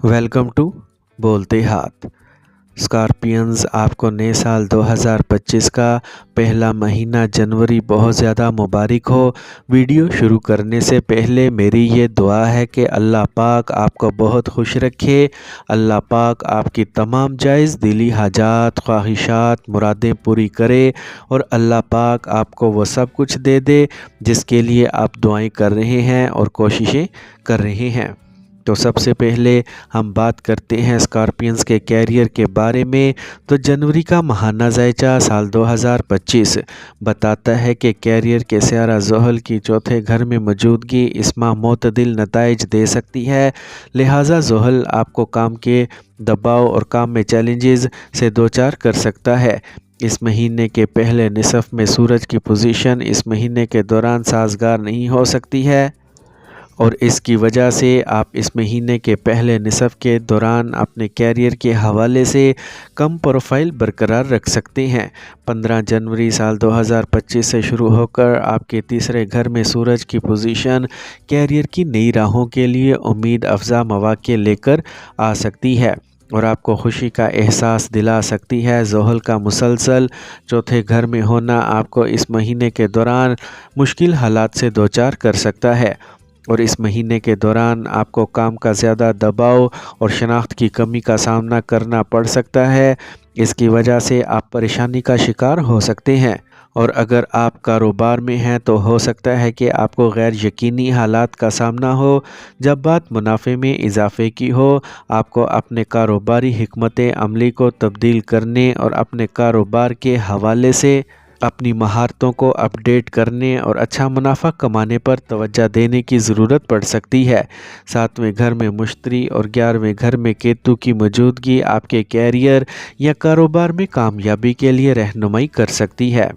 Welcome to बोलते हाथ। Scorpions, आपको नए साल 2025 का पहला महीना जनवरी बहुत ज़्यादा मुबारक हो। वीडियो शुरू करने से पहले मेरी ये दुआ है कि अल्लाह पाक आपको बहुत खुश रखे। अल्लाह पाक आपकी तमाम जायज़ दिली हाजात, ख्वाहिशात, मुरादें पूरी करे और अल्लाह पाक आपको वो सब कुछ दे दे जिसके लिए आप दुआएं कर रहे हैं और कोशिशें कर रहे हैं। तो सबसे पहले हम बात करते हैं स्कॉर्पियंस के कैरियर के बारे में। तो जनवरी का महाना ज़ायचा साल 2025 बताता है कि कैरियर के सियारा ज़ोहल की चौथे घर में मौजूदगी इस माह मोतदिल नताइज दे सकती है। लिहाजा ज़ोहल आपको काम के दबाव और काम में चैलेंजेस से दो चार कर सकता है। इस महीने के पहले निसफ में सूरज की पोजीशन इस महीने के दौरान साजगार नहीं हो सकती है और इसकी वजह से आप इस महीने के पहले निसफ के दौरान अपने कैरियर के हवाले से कम प्रोफाइल बरकरार रख सकते हैं। 15 जनवरी साल 2025 से शुरू होकर आपके तीसरे घर में सूरज की पोजीशन कैरियर की नई राहों के लिए उम्मीद अफजा मौक़े लेकर आ सकती है और आपको खुशी का एहसास दिला सकती है। ज़ोहल का मुसलसल चौथे घर में होना आपको इस महीने के दौरान मुश्किल हालात से दो चार कर सकता है और इस महीने के दौरान आपको काम का ज़्यादा दबाव और शनाख्त की कमी का सामना करना पड़ सकता है। इसकी वजह से आप परेशानी का शिकार हो सकते हैं और अगर आप कारोबार में हैं तो हो सकता है कि आपको गैर यकीनी हालात का सामना हो। जब बात मुनाफे में इजाफे की हो, आपको अपने कारोबारी हिकमत अमली को तब्दील करने और अपने कारोबार के हवाले से अपनी महारतों को अपडेट करने और अच्छा मुनाफा कमाने पर तवज्जो देने की ज़रूरत पड़ सकती है। 7वें घर में मुश्तरी और 11वें घर में केतु की मौजूदगी आपके कैरियर या कारोबार में कामयाबी के लिए रहनुमाई कर सकती है।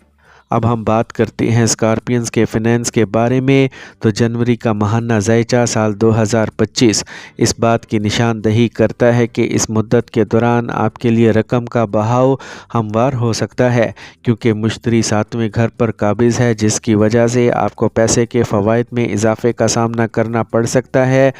अब हम बात करते हैं स्कॉर्पियंस के फाइनेंस के बारे में। तो जनवरी का महाना ज़ायचा साल 2025 इस बात की निशानदही करता है कि इस मुद्दत के दौरान आपके लिए रकम का बहाव हमवार हो सकता है क्योंकि मुश्तरी 7वें घर पर काबिज़ है, जिसकी वजह से आपको पैसे के फ़वाइद में इजाफे का सामना करना पड़ सकता है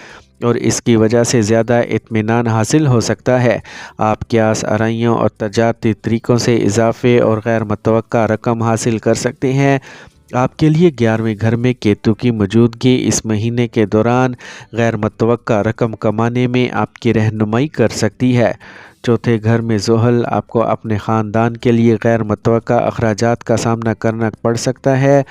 और इसकी वजह से ज़्यादा इत्मीनान हासिल हो सकता है। आप क्यास आराइयों और तजारती तरीक़ों से इजाफे और गैर मुतवक्का रकम हासिल कर सकते हैं। आपके लिए 11वें घर में केतु की मौजूदगी इस महीने के दौरान गैर मुतवक्का रकम कमाने में आपकी रहनुमाई कर सकती है। चौथे घर में ज़ोहल आपको अपने ख़ानदान के लिए गैर मुतवक्का अखराजात का सामना करना पड़ सकता है।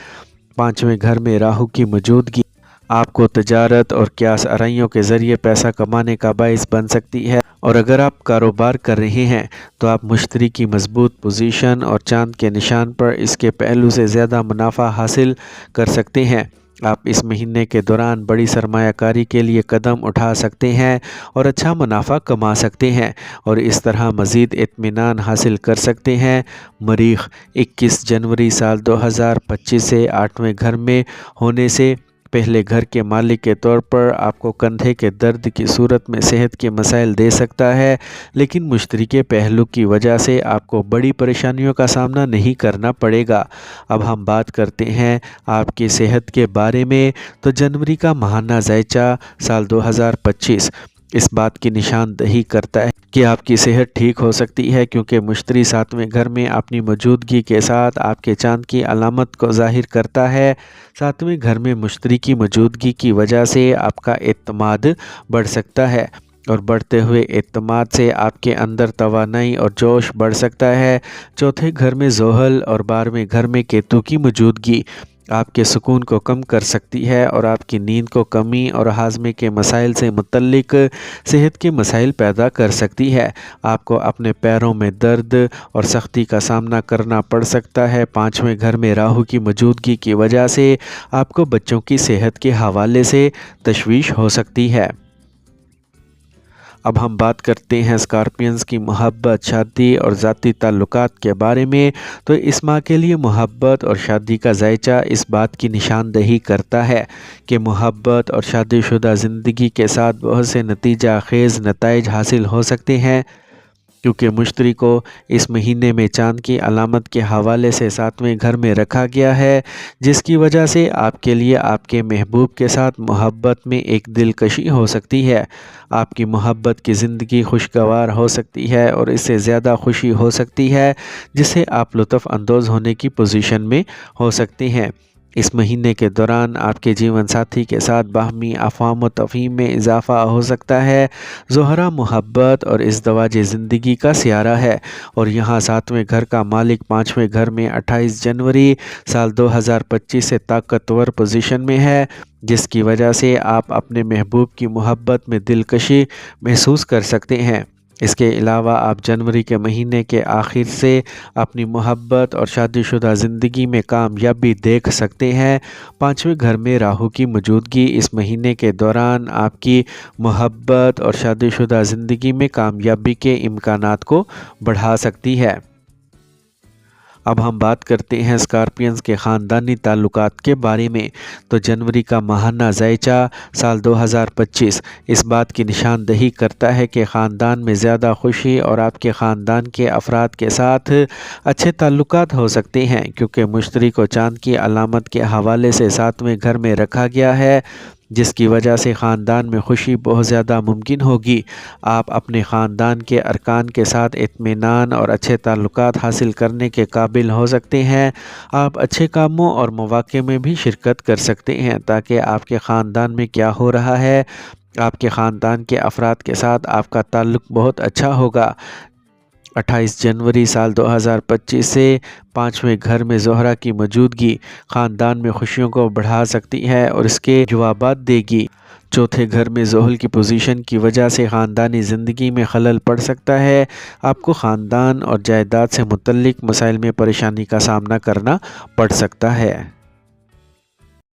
5वें घर में राहु की मौजूदगी आपको तजारत और क्यास आराइयों के ज़रिए पैसा कमाने का बाइस बन सकती है और अगर आप कारोबार कर रहे हैं तो आप मुश्तरी की मजबूत पोजीशन और चांद के निशान पर इसके पहलू से ज़्यादा मुनाफा हासिल कर सकते हैं। आप इस महीने के दौरान बड़ी सरमायाकारी के लिए कदम उठा सकते हैं और अच्छा मुनाफा कमा सकते हैं और इस तरह मज़ीद इत्मीनान हासिल कर सकते हैं। मरीख 21 जनवरी साल 2025 से 8वें घर में होने से पहले घर के मालिक के तौर पर आपको कंधे के दर्द की सूरत में सेहत के मसाइल दे सकता है, लेकिन मुश्तरी के पहलू की वजह से आपको बड़ी परेशानियों का सामना नहीं करना पड़ेगा। अब हम बात करते हैं आपकी सेहत के बारे में। तो जनवरी का महाना ज़ायचा साल 2025 इस बात की निशानदही करता है कि आपकी सेहत ठीक हो सकती है क्योंकि मुश्तरी 7वें घर में अपनी मौजूदगी के साथ आपके चांद की अलामत को ज़ाहिर करता है। 7वें घर में मुश्तरी की मौजूदगी की वजह से आपका एतमाद बढ़ सकता है और बढ़ते हुए एतमाद से आपके अंदर तवानाई और जोश बढ़ सकता है। चौथे घर में ज़ोहल और 12वें घर में केतु की मौजूदगी आपके सुकून को कम कर सकती है और आपकी नींद को कमी और हाजमे के मसाइल से मुतल्लिक सेहत के मसाइल पैदा कर सकती है। आपको अपने पैरों में दर्द और सख्ती का सामना करना पड़ सकता है। 5वें घर में राहु की मौजूदगी की वजह से आपको बच्चों की सेहत के हवाले से तशवीश हो सकती है। अब हम बात करते हैं स्कॉर्पियंस की मोहब्बत, शादी और ज़ाती ताल्लुकात के बारे में। तो इस माह के लिए मोहब्बत और शादी का ज़ायचा इस बात की निशानदही करता है कि मोहब्बत और शादीशुदा ज़िंदगी के साथ बहुत से नतीजा खेज़ नताइज हासिल हो सकते हैं। کیونکہ مشتری کو اس مہینے میں چاند کی علامت کے حوالے سے 7ویں گھر میں رکھا گیا ہے، جس کی وجہ سے آپ کے لیے آپ کے محبوب کے ساتھ محبت میں ایک دلکشی ہو سکتی ہے۔ آپ کی محبت کی زندگی خوشگوار ہو سکتی ہے اور اس سے زیادہ خوشی ہو سکتی ہے جس سے آپ لطف اندوز ہونے کی پوزیشن میں ہو سکتے ہیں۔ اس مہینے کے دوران آپ کے جیون ساتھی کے ساتھ باہمی افہام و تفہیم میں اضافہ ہو سکتا ہے۔ زہرہ محبت اور ازدواج زندگی کا سیارہ ہے اور یہاں 7ویں گھر کا مالک 5ویں گھر میں 28 جنوری سال 2025 سے طاقتور پوزیشن میں ہے، جس کی وجہ سے آپ اپنے محبوب کی محبت میں دلکشی محسوس کر سکتے ہیں۔ اس کے علاوہ آپ جنوری کے مہینے کے آخر سے اپنی محبت اور شادی شدہ زندگی میں کامیابی دیکھ سکتے ہیں۔ 5ویں گھر میں راہو کی موجودگی اس مہینے کے دوران آپ کی محبت اور شادی شدہ زندگی میں کامیابی کے امکانات کو بڑھا سکتی ہے۔ اب ہم بات کرتے ہیں اسکارپینز کے خاندانی تعلقات کے بارے میں۔ تو جنوری کا ماہانہ ذائچہ سال 2025 اس بات کی نشاندہی کرتا ہے کہ خاندان میں زیادہ خوشی اور آپ کے خاندان کے افراد کے ساتھ اچھے تعلقات ہو سکتے ہیں، کیونکہ مشتری کو چاند کی علامت کے حوالے سے 7ویں گھر میں رکھا گیا ہے، جس کی وجہ سے خاندان میں خوشی بہت زیادہ ممکن ہوگی۔ آپ اپنے خاندان کے ارکان کے ساتھ اطمینان اور اچھے تعلقات حاصل کرنے کے قابل ہو سکتے ہیں۔ آپ اچھے کاموں اور مواقع میں بھی شرکت کر سکتے ہیں تاکہ آپ کے خاندان میں کیا ہو رہا ہے، آپ کے خاندان کے افراد کے ساتھ آپ کا تعلق بہت اچھا ہوگا۔ 28 جنوری سال 2025 سے 5ویں گھر میں زہرہ کی موجودگی خاندان میں خوشیوں کو بڑھا سکتی ہے اور اس کے جوابات دے گی۔ 4تھے گھر میں زحل کی پوزیشن کی وجہ سے خاندانی زندگی میں خلل پڑ سکتا ہے۔ آپ کو خاندان اور جائیداد سے متعلق مسائل میں پریشانی کا سامنا کرنا پڑ سکتا ہے۔